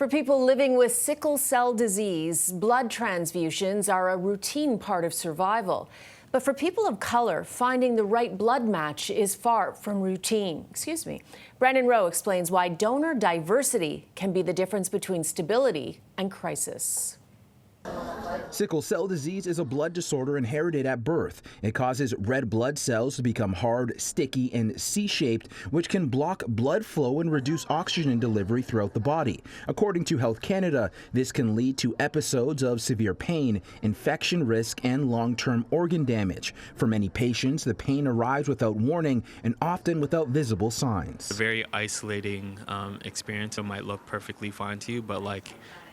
For people living with sickle cell disease, blood transfusions are a routine part of survival. But for people of color, finding the right blood match is far from routine. Brandon Rowe explains why donor diversity can be the difference between stability and crisis. Sickle cell disease is a blood disorder inherited at birth. It causes red blood cells to become hard, sticky, and C-shaped, which can block blood flow and reduce oxygen delivery throughout the body. According to Health Canada, this can lead to episodes of severe pain, infection risk, and long-term organ damage. For many patients, the pain arrives without warning and often without visible signs. A very isolating experience. It might look perfectly fine to you, but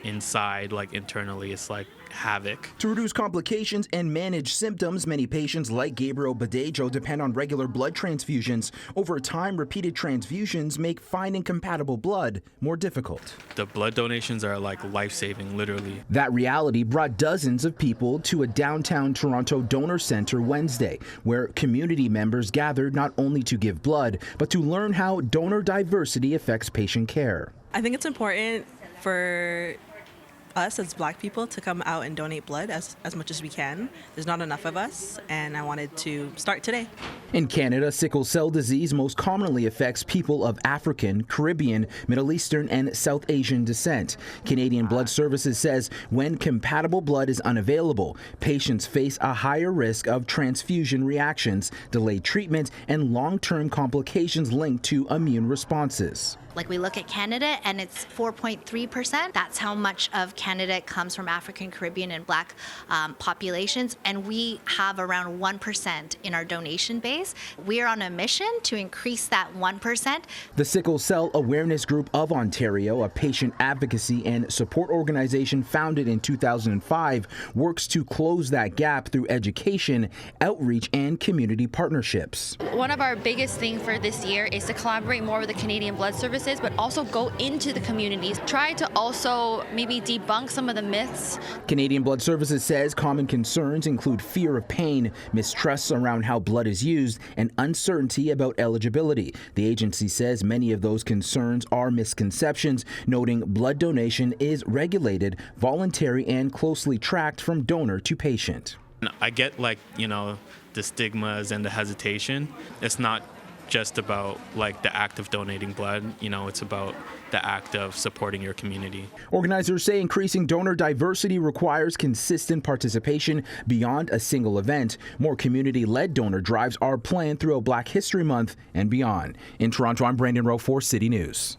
inside, internally, it's like havoc. To reduce complications and manage symptoms, many patients like Gabriel Badejo depend on regular blood transfusions. Over time, repeated transfusions make finding compatible blood more difficult. The blood donations are life-saving, literally. That reality brought dozens of people to a downtown Toronto donor center Wednesday, where community members gathered not only to give blood, but to learn how donor diversity affects patient care. I think it's important for us as Black people to come out and donate blood as much as we can. There's not enough of us, and I wanted to start today. In Canada, sickle cell disease most commonly affects people of African, Caribbean, Middle Eastern, and South Asian descent. Canadian Blood Services says when compatible blood is unavailable, patients face a higher risk of transfusion reactions, delayed treatment, and long-term complications linked to immune responses. We look at Canada and it's 4.3%. That's how much of Canada comes from African, Caribbean, and Black populations. And we have around 1% in our donation base. We are on a mission to increase that 1%. The Sickle Cell Awareness Group of Ontario, a patient advocacy and support organization founded in 2005, works to close that gap through education, outreach, and community partnerships. One of our biggest things for this year is to collaborate more with the Canadian Blood Services, but also go into the communities, try to also maybe debunk some of the myths. Canadian Blood Services says common concerns include fear of pain, mistrust around how blood is used, and uncertainty about eligibility. The agency says many of those concerns are misconceptions, noting blood donation is regulated, voluntary, and closely tracked from donor to patient. I get the stigmas and the hesitation. It's not just about the act of donating blood, it's about the act of supporting your community. Organizers say increasing donor diversity requires consistent participation beyond a single event. More community-led donor drives are planned throughout Black History Month and beyond. In Toronto, I'm Brandon Rowe for City News.